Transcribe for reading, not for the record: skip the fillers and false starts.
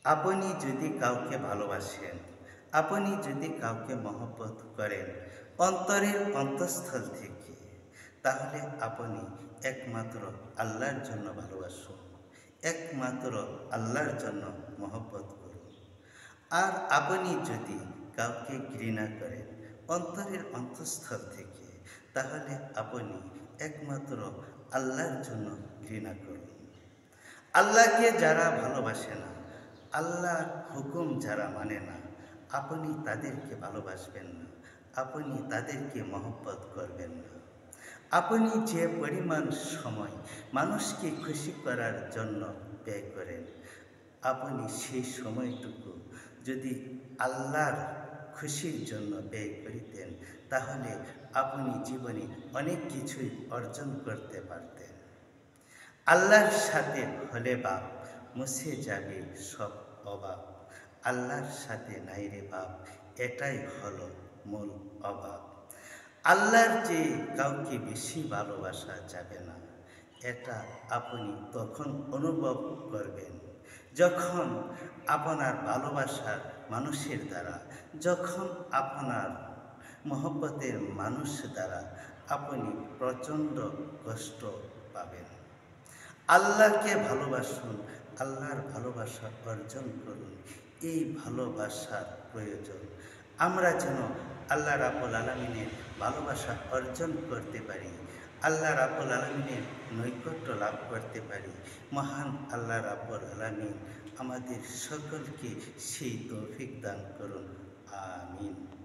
আপনি যদি কাউকে ভালোবাসেন, আপনি যদি কাউকে মহব্বত করেন অন্তরের অন্তঃস্থল থেকে, তাহলে আপনি একমাত্র আল্লাহর জন্য ভালোবাসুন, একমাত্র আল্লাহর জন্য মহব্বত করুন। আর আপনি যদি কাউকে ঘৃণা করেন অন্তরের অন্তঃস্থল থেকে, তাহলে আপনি একমাত্র আল্লাহর জন্য ঘৃণা করুন। আল্লাহকে যারা ভালোবাসে না, আল্লাহর হুকুম যারা মানে না, আপনি তাদেরকে ভালোবাসবেন না, আপনি তাদেরকে মহব্বত করবেন না। আপনি যে পরিমাণ সময় মানুষকে খুশি করার জন্য ব্যয় করেন, আপনি সেই সময়টুকু যদি আল্লাহর খুশির জন্য ব্যয় করিতেন, তাহলে আপনি জীবনে অনেক কিছুই অর্জন করতে পারতেন। আল্লাহর সাথে হলে বাপ, মুছে যাবে সব অভাব। আল্লাহর সাথে নাই রে বাপ, এটাই হলো মূল অভাব। আল্লাহর চেয়ে কাউকে বেশি ভালোবাসা যাবে না। এটা আপনি তখন অনুভব করবেন, যখন আপনার ভালোবাসার মানুষের দ্বারা, যখন আপনার মহব্বতের মানুষ দ্বারা আপনি প্রচণ্ড কষ্ট পাবেন। আল্লাহকে ভালোবাসুন, আল্লাহর ভালোবাসা অর্জন করুন। এই ভালোবাসার প্রয়োজন। আমরা যেন আল্লাহ রাব্বুল আলামিনের ভালোবাসা অর্জন করতে পারি, আল্লাহ রাব্বুল আলামিনের নৈকট্য লাভ করতে পারি। মহান আল্লাহ রাব্বুল আলামিন আমাদের সকলকে সেই তৌফিক দান করুন। আমিন।